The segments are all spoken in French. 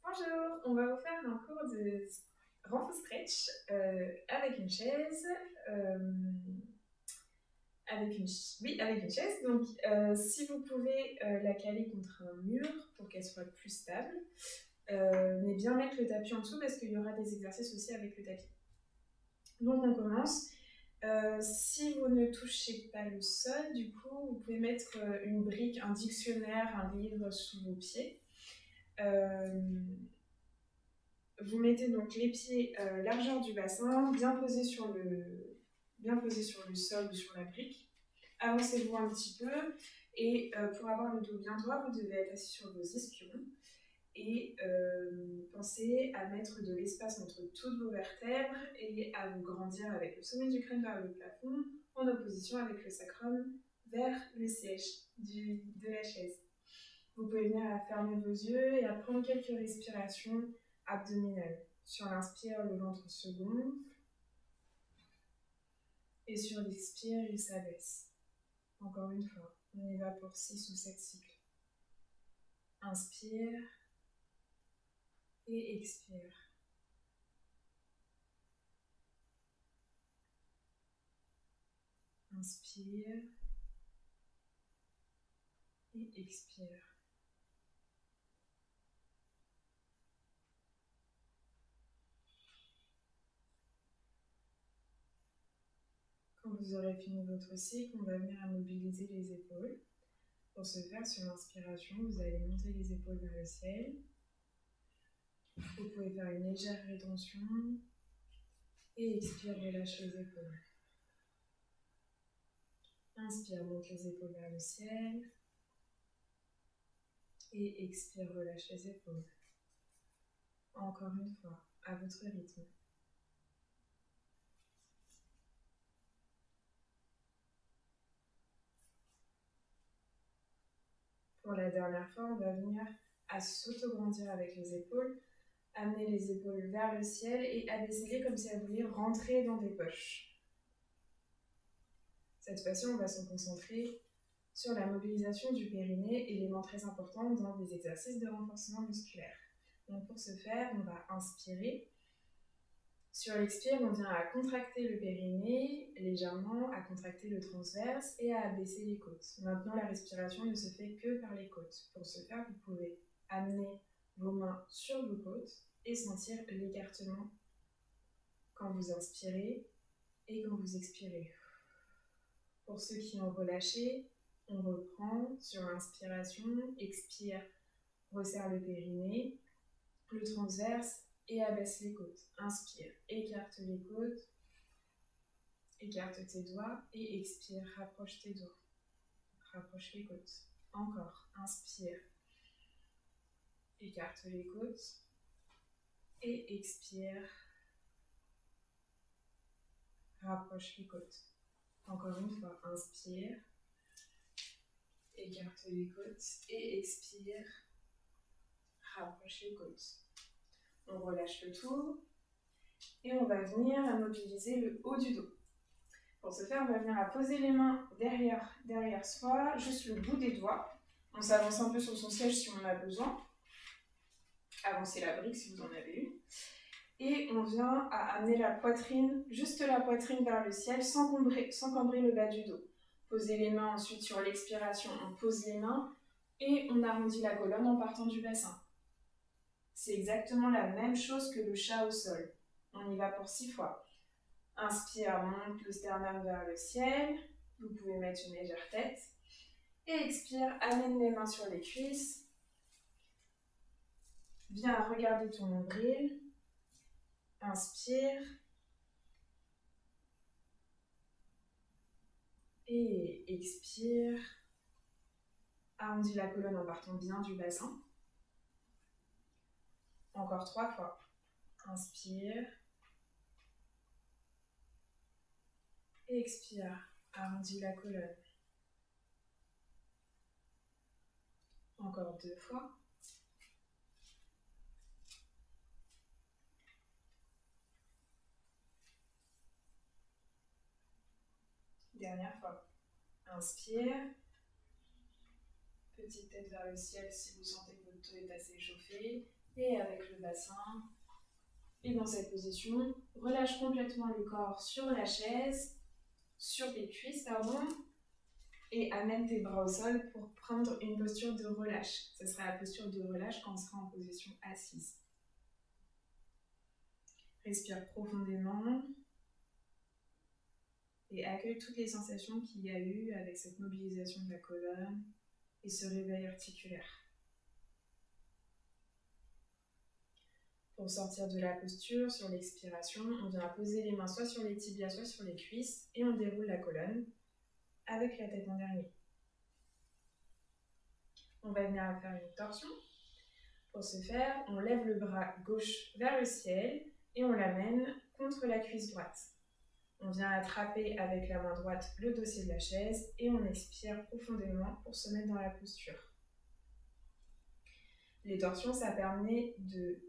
Bonjour, on va vous faire un cours de renfort stretch avec une chaise. Avec une chaise. Donc, si vous pouvez la caler contre un mur pour qu'elle soit plus stable, mais bien mettre le tapis en dessous parce qu'il y aura des exercices aussi avec le tapis. Donc, on commence. Si vous ne touchez pas le sol, du coup, vous pouvez mettre une brique, un dictionnaire, un livre sous vos pieds. Vous mettez donc les pieds largeur du bassin, bien posés sur le sol ou sur la brique. Avancez-vous un petit peu et pour avoir le dos bien droit, vous devez être assis sur vos ischions et pensez à mettre de l'espace entre toutes vos vertèbres et à vous grandir avec le sommet du crâne vers le plafond en opposition avec le sacrum vers le siège de la chaise. Vous pouvez venir à fermer vos yeux et à prendre quelques respirations abdominales. Sur l'inspire, le ventre se gonfle et sur l'expire, il s'abaisse. Encore une fois, on y va pour 6 ou 7 cycles. Inspire et expire. Inspire et expire. Quand vous aurez fini votre cycle, on va venir à mobiliser les épaules. Pour ce faire, sur l'inspiration, vous allez monter les épaules vers le ciel. Vous pouvez faire une légère rétention et expire, relâche les épaules. Inspire, monte les épaules vers le ciel. Et expire, relâche les épaules. Encore une fois, à votre rythme. Pour la dernière fois, on va venir à s'auto-grandir avec les épaules, amener les épaules vers le ciel et abaisser-les comme si elles voulaient rentrer dans des poches. Cette fois-ci, on va se concentrer sur la mobilisation du périnée, élément très important dans des exercices de renforcement musculaire. Donc pour ce faire, on va inspirer. Sur l'expire, on vient à contracter le périnée légèrement, à contracter le transverse et à abaisser les côtes. Maintenant, la respiration ne se fait que par les côtes. Pour ce faire, vous pouvez amener vos mains sur vos côtes et sentir l'écartement quand vous inspirez et quand vous expirez. Pour ceux qui ont relâché, on reprend sur l'inspiration, expire, resserre le périnée, le transverse et abaisse les côtes. Inspire, écarte les côtes, écarte tes doigts et expire, rapproche tes doigts, rapproche les côtes. Encore, inspire, écarte les côtes et expire, rapproche les côtes. Encore une fois, inspire, écarte les côtes et expire, rapproche les côtes. On relâche le tout et on va venir à mobiliser le haut du dos. Pour ce faire, on va venir à poser les mains derrière soi, juste le bout des doigts. On s'avance un peu sur son siège si on en a besoin. Avancez la brique si vous en avez une. Et on vient à amener la poitrine, juste la poitrine vers le ciel, sans cambrer le bas du dos. Posez les mains ensuite sur l'expiration, on pose les mains et on arrondit la colonne en partant du bassin. C'est exactement la même chose que le chat au sol. On y va pour 6 fois. Inspire, monte le sternum vers le ciel. Vous pouvez mettre une légère tête. Et expire, amène les mains sur les cuisses. Viens regarder ton nombril. Inspire. Et expire. Arrondis la colonne en partant bien du bassin. Encore 3 fois. Inspire. Et expire. Arrondis la colonne. Encore 2 fois. Dernière fois. Inspire. Petite tête vers le ciel si vous sentez que votre dos est assez échauffé. et avec le bassin. Et dans cette position, relâche complètement le corps sur la chaise, sur tes cuisses, et amène tes bras au sol pour prendre une posture de relâche. Ce sera la posture de relâche quand on sera en position assise. Respire profondément et accueille toutes les sensations qu'il y a eu avec cette mobilisation de la colonne et ce réveil articulaire. Pour sortir de la posture, sur l'expiration, on vient poser les mains soit sur les tibias, soit sur les cuisses et on déroule la colonne avec la tête en dernier. On va venir faire une torsion. Pour ce faire, on lève le bras gauche vers le ciel et on l'amène contre la cuisse droite. On vient attraper avec la main droite le dossier de la chaise et on expire profondément pour se mettre dans la posture. Les torsions, ça permet de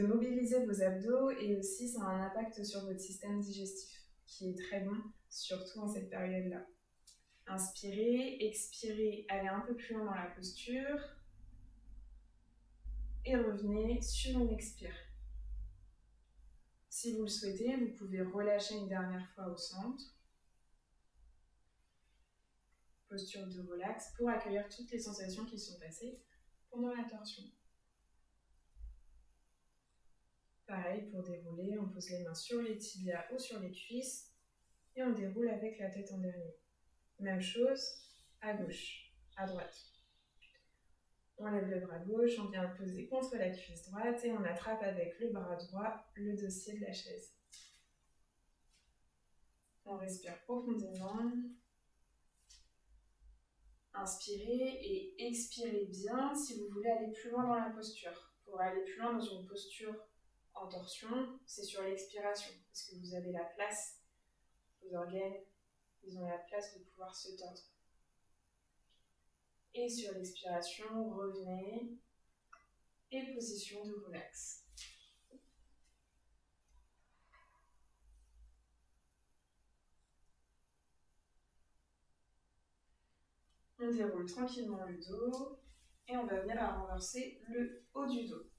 mobiliser vos abdos et aussi ça a un impact sur votre système digestif qui est très bon, surtout en cette période-là. Inspirez, expirez, allez un peu plus loin dans la posture et revenez sur une expire. Si vous le souhaitez, vous pouvez relâcher une dernière fois au centre. Posture de relax pour accueillir toutes les sensations qui sont passées pendant la torsion. Pareil, pour dérouler, on pose les mains sur les tibias ou sur les cuisses et on déroule avec la tête en dernier. Même chose à gauche, à droite. On lève le bras gauche, on vient le poser contre la cuisse droite et on attrape avec le bras droit le dossier de la chaise. On respire profondément. Inspirez et expirez bien si vous voulez aller plus loin dans la posture. Pour aller plus loin dans une posture en torsion, c'est sur l'expiration, parce que vous avez la place, vos organes, ils ont la place de pouvoir se tordre. Et sur l'expiration, revenez et position de relax. On déroule tranquillement le dos et on va venir à renverser le haut du dos.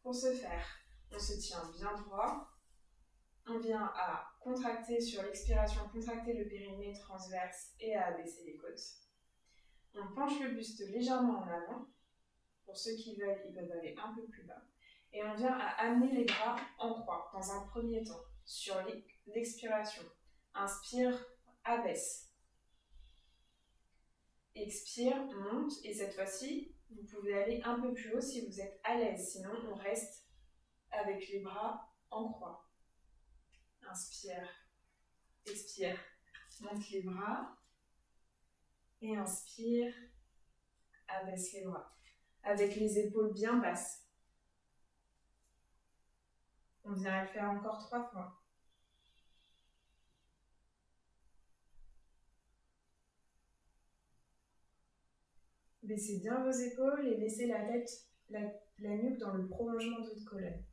Pour ce faire, on se tient bien droit. On vient à contracter sur l'expiration, contracter le périnée transverse et à abaisser les côtes. On penche le buste légèrement en avant. Pour ceux qui veulent, ils peuvent aller un peu plus bas. Et on vient à amener les bras en croix dans un premier temps sur l'expiration. Inspire, abaisse. Expire, monte. Et cette fois-ci, vous pouvez aller un peu plus haut si vous êtes à l'aise. Sinon, on reste avec les bras en croix. Inspire, expire, monte les bras. Et inspire, abaisse les bras. Avec les épaules bien basses. On vient le faire encore 3 fois. Baissez bien vos épaules et laissez la tête, la nuque dans le prolongement de votre colonne.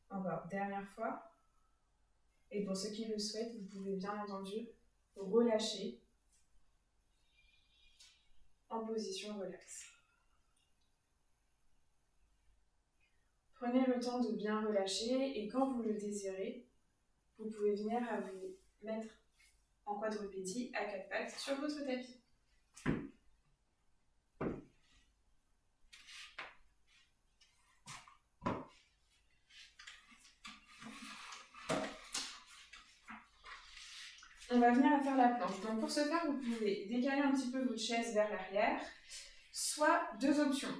Encore, dernière fois. Et pour ceux qui le souhaitent, vous pouvez bien entendu relâcher en position relax. Prenez le temps de bien relâcher et quand vous le désirez, vous pouvez venir à vous mettre en quadrupédie à 4 pattes sur votre tapis. On va venir à faire la planche. Donc pour ce faire, vous pouvez décaler un petit peu votre chaise vers l'arrière, soit 2 options.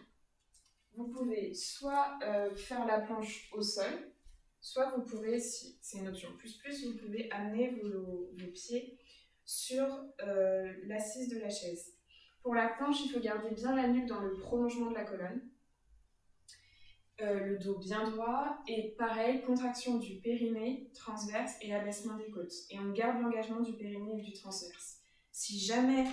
Vous pouvez soit faire la planche au sol, soit vous pouvez, si c'est une option plus, vous pouvez amener vos pieds sur l'assise de la chaise. Pour la planche, il faut garder bien la nuque dans le prolongement de la colonne. Le dos bien droit et pareil, contraction du périnée transverse et abaissement des côtes. Et on garde l'engagement du périnée et du transverse. Si jamais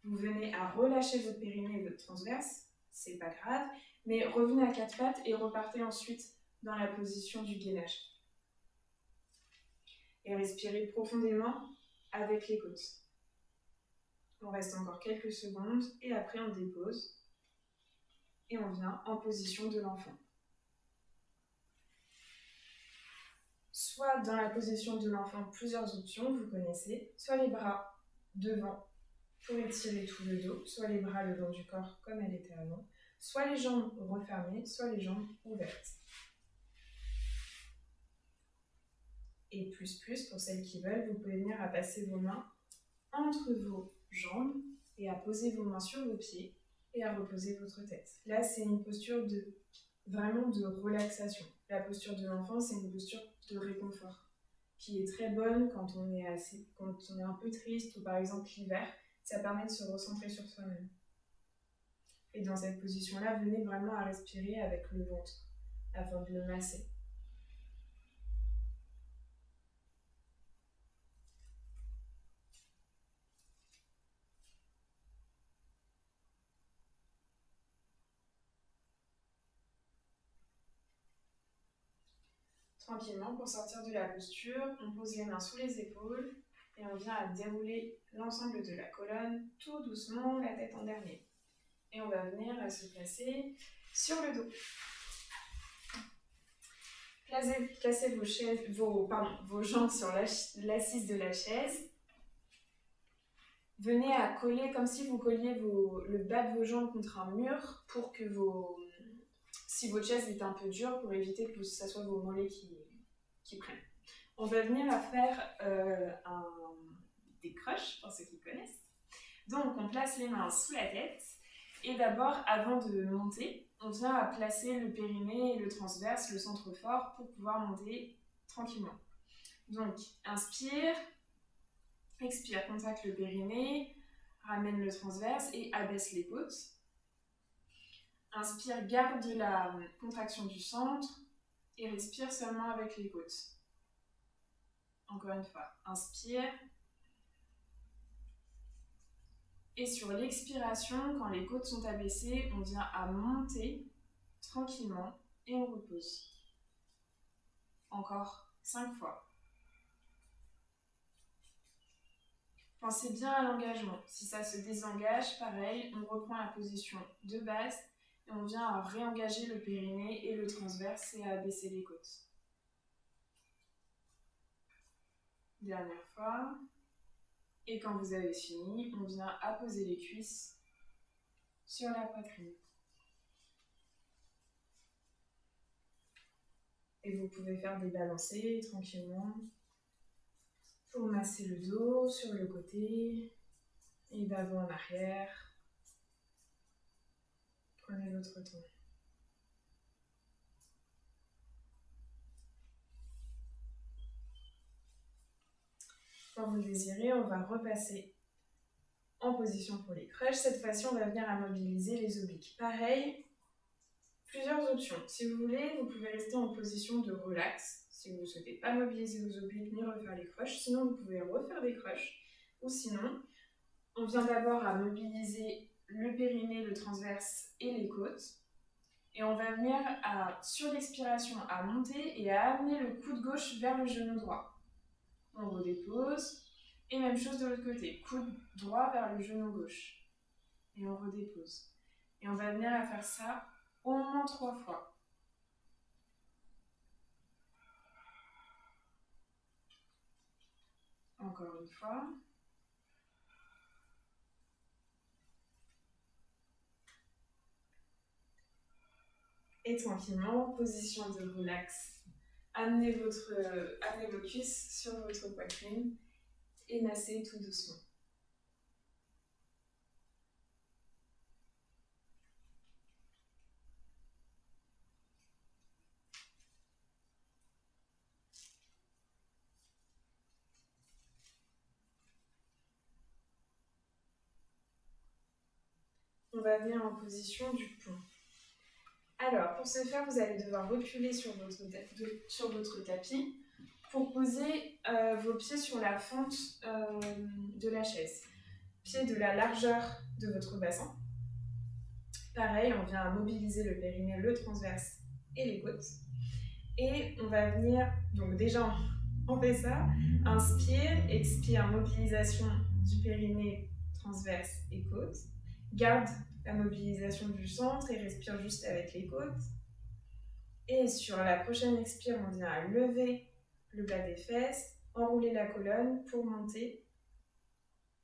vous venez à relâcher votre périnée et votre transverse, c'est pas grave, mais revenez à 4 pattes et repartez ensuite dans la position du gainage. Et respirez profondément avec les côtes. On reste encore quelques secondes et après on dépose et on vient en position de l'enfant. Soit dans la position de l'enfant, plusieurs options, vous connaissez, soit les bras devant pour étirer tout le dos, soit les bras le long du corps comme elle était avant, soit les jambes refermées, soit les jambes ouvertes. Et plus, pour celles qui veulent, vous pouvez venir à passer vos mains entre vos jambes et à poser vos mains sur vos pieds et à reposer votre tête. Là, c'est une posture vraiment de relaxation. La posture de l'enfant, c'est une posture de réconfort qui est très bonne quand on est un peu triste ou par exemple l'hiver. Ça permet de se recentrer sur soi-même. Et dans cette position-là, venez vraiment à respirer avec le ventre afin de le masser. Tranquillement, pour sortir de la posture, on pose les mains sous les épaules et on vient à dérouler l'ensemble de la colonne tout doucement, la tête en dernier. Et on va venir à se placer sur le dos. Placez vos jambes sur l'assise de la chaise. Venez à coller comme si vous colliez le bas de vos jambes contre un mur pour que si votre chaise est un peu dure, pour éviter que ce soit vos mollets qui prennent. On va venir à faire des crushs, pour ceux qui connaissent. Donc, on place les mains sous la tête. Et d'abord, avant de monter, on vient à placer le périnée, le transverse, le centre fort pour pouvoir monter tranquillement. Donc, inspire, expire, contracte le périnée, ramène le transverse et abaisse les côtes. Inspire, garde la contraction du centre et respire seulement avec les côtes. Encore une fois, inspire. Et sur l'expiration, quand les côtes sont abaissées, on vient à monter tranquillement et on repose. Encore 5 fois. Pensez bien à l'engagement. Si ça se désengage, pareil, on reprend la position de base et on vient à réengager le périnée et le transverse et à abaisser les côtes. Dernière fois. Et quand vous avez fini, on vient apposer les cuisses sur la poitrine. Et vous pouvez faire des balancés tranquillement pour masser le dos sur le côté et d'avant en arrière. Prenez votre temps. Quand vous le désirez, on va repasser en position pour les crushs. Cette fois-ci, on va venir à mobiliser les obliques. Pareil, plusieurs options. Si vous voulez, vous pouvez rester en position de relax. Si vous ne souhaitez pas mobiliser vos obliques ni refaire les crushs, sinon vous pouvez refaire des crushs. Ou sinon, on vient d'abord à mobiliser le périnée, le transverse et les côtes. Et on va venir sur l'expiration à monter et à amener le coude gauche vers le genou droit. On redépose. Et même chose de l'autre côté. Coude droit vers le genou gauche. Et on redépose. Et on va venir à faire ça au moins 3 fois. Encore une fois. Et tranquillement, position de relax. Amenez vos cuisses sur votre poitrine et massez tout doucement. On va venir en position du pont. Alors, pour ce faire, vous allez devoir reculer sur votre tapis pour poser vos pieds sur la fente de la chaise. Pieds de la largeur de votre bassin. Pareil, on vient à mobiliser le périnée, le transverse et les côtes. Et on va venir, donc déjà on fait ça, inspire, expire, mobilisation du périnée, transverse et côte. Garde la mobilisation du centre et respire juste avec les côtes. Et sur la prochaine expire, on vient lever le bas des fesses, enrouler la colonne pour monter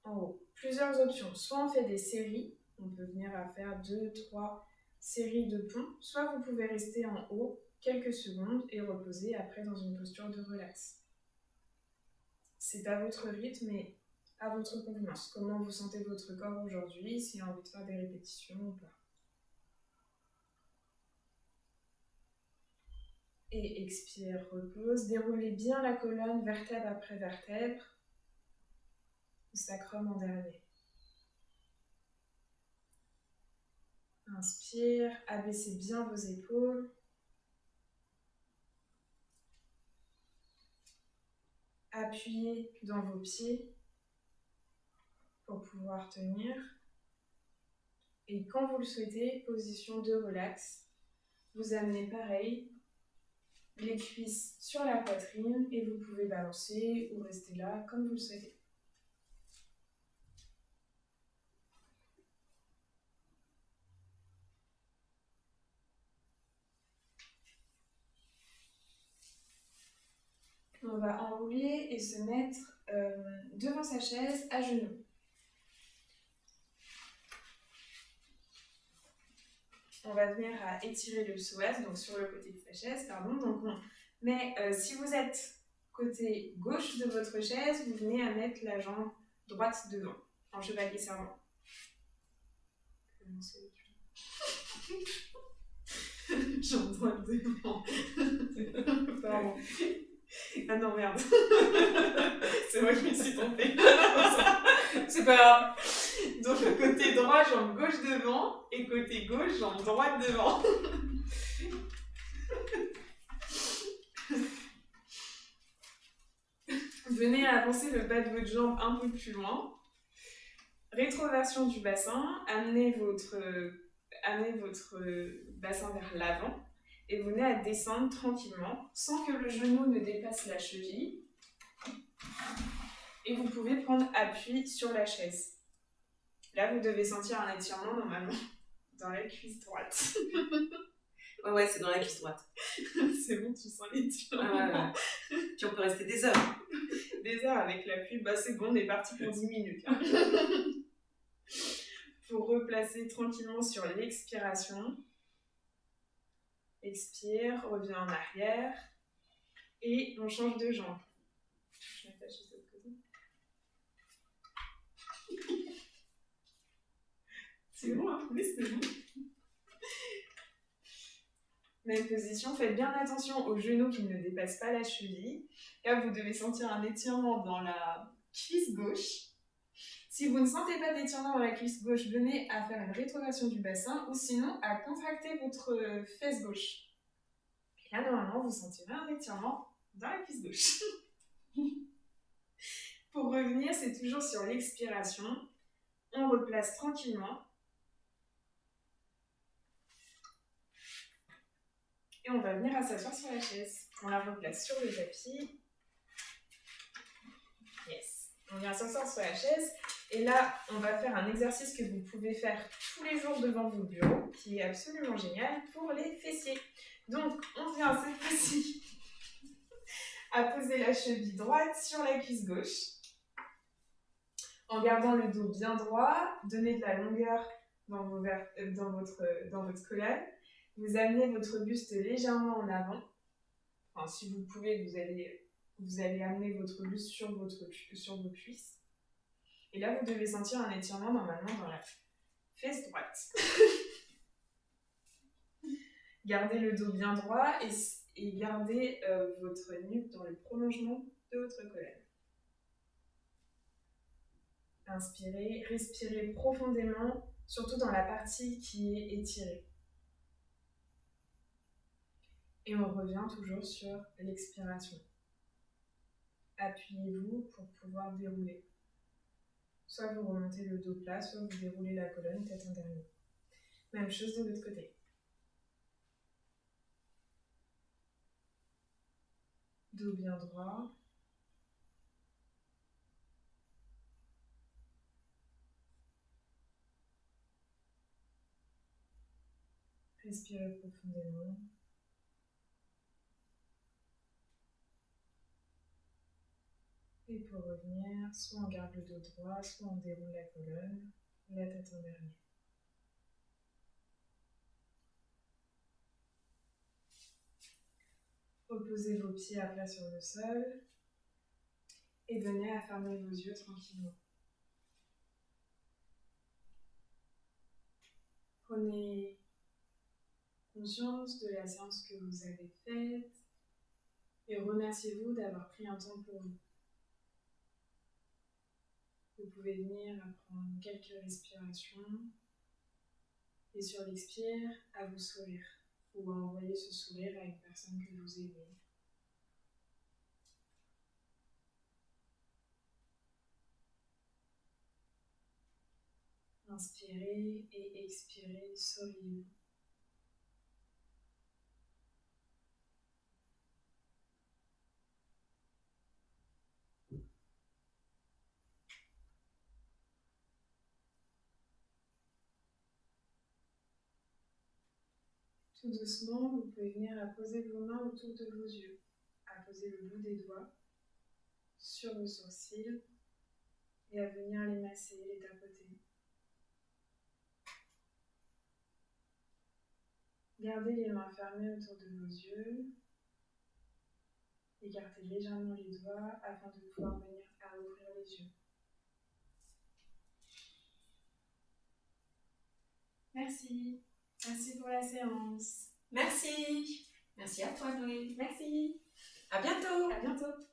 en haut. Plusieurs options. Soit on fait des séries, on peut venir à faire 2, 3 séries de ponts, soit vous pouvez rester en haut quelques secondes et reposer après dans une posture de relax. C'est à votre rythme et à votre convenance. Comment vous sentez votre corps aujourd'hui, s'il y a envie de faire des répétitions ou pas. Et expire, repose. Déroulez bien la colonne vertèbre après vertèbre. Le sacrum en dernier. Inspire, abaissez bien vos épaules. Appuyez dans vos pieds pour pouvoir tenir. Et quand vous le souhaitez, position de relax. Vous amenez pareil les cuisses sur la poitrine et vous pouvez balancer ou rester là comme vous le souhaitez. On va enrouler et se mettre devant sa chaise à genoux. On va venir à étirer le psoas, donc sur le côté de sa chaise, pardon. Donc si vous êtes côté gauche de votre chaise, vous venez à mettre la jambe droite devant, en chevalier servant. Jambe droite devant. Pardon. Ah non, merde. C'est moi qui me suis trompée. C'est pas grave. Donc, côté droit, jambe gauche devant. Et côté gauche, jambe droite devant. Venez avancer le bas de votre jambe un peu plus loin. Rétroversion du bassin. Amenez votre bassin vers l'avant. Et vous venez à descendre tranquillement, sans que le genou ne dépasse la cheville. Et vous pouvez prendre appui sur la chaise. Là, vous devez sentir un étirement normalement dans la cuisse droite. Ouais, c'est dans la cuisse droite. C'est bon, tu sens l'étirement. Ah, ouais. Puis on peut rester des heures. Des heures avec l'appui. Bah, c'est bon, on est parti pour 10 minutes. Pour replacer tranquillement sur l'expiration. Expire, reviens en arrière. Et on change de jambe. Je vais m'attacher de l'autre côté. C'est bon, hein? Oui, c'est bon. Même position, faites bien attention aux genoux qui ne dépassent pas la cheville. Là, vous devez sentir un étirement dans la cuisse gauche. Si vous ne sentez pas d'étirement dans la cuisse gauche, venez à faire une rétroversion du bassin ou sinon à contracter votre fesse gauche. Et là, normalement, vous sentirez un étirement dans la cuisse gauche. Pour revenir, c'est toujours sur l'expiration. On replace tranquillement. Et on va venir à s'asseoir sur la chaise. On la replace sur le tapis. Yes. On vient s'asseoir sur la chaise. Et là, on va faire un exercice que vous pouvez faire tous les jours devant vos bureaux, qui est absolument génial pour les fessiers. Donc, on vient cette fois-ci à poser la cheville droite sur la cuisse gauche. En gardant le dos bien droit, donnez de la longueur dans votre colonne. Vous amenez votre buste légèrement en avant. Enfin, si vous pouvez, vous allez amener votre buste sur vos cuisses. Et là, vous devez sentir un étirement normalement dans la fesse droite. Gardez le dos bien droit et gardez votre nuque dans le prolongement de votre colonne. Inspirez, respirez profondément, surtout dans la partie qui est étirée. Et on revient toujours sur l'expiration. Appuyez-vous pour pouvoir dérouler. Soit vous remontez le dos plat, soit vous déroulez la colonne tête en dernier. Même chose de l'autre côté. Dos bien droit. Respirez profondément. Et pour revenir, soit on garde le dos droit, soit on déroule la colonne, la tête en dernier. Reposez vos pieds à plat sur le sol et venez à fermer vos yeux tranquillement. Prenez conscience de la séance que vous avez faite et remerciez-vous d'avoir pris un temps pour vous. Vous pouvez venir à prendre quelques respirations et sur l'expire, à vous sourire ou à envoyer ce sourire à une personne que vous aimez. Inspirez et expirez, souriez-vous. Tout doucement, vous pouvez venir à poser vos mains autour de vos yeux, à poser le bout des doigts sur vos sourcils et à venir les masser, les tapoter. Gardez les mains fermées autour de vos yeux. Écartez légèrement les doigts afin de pouvoir venir à ouvrir les yeux. Merci. Merci pour la séance. Merci. Merci à toi, Noé. Merci. À bientôt. À bientôt.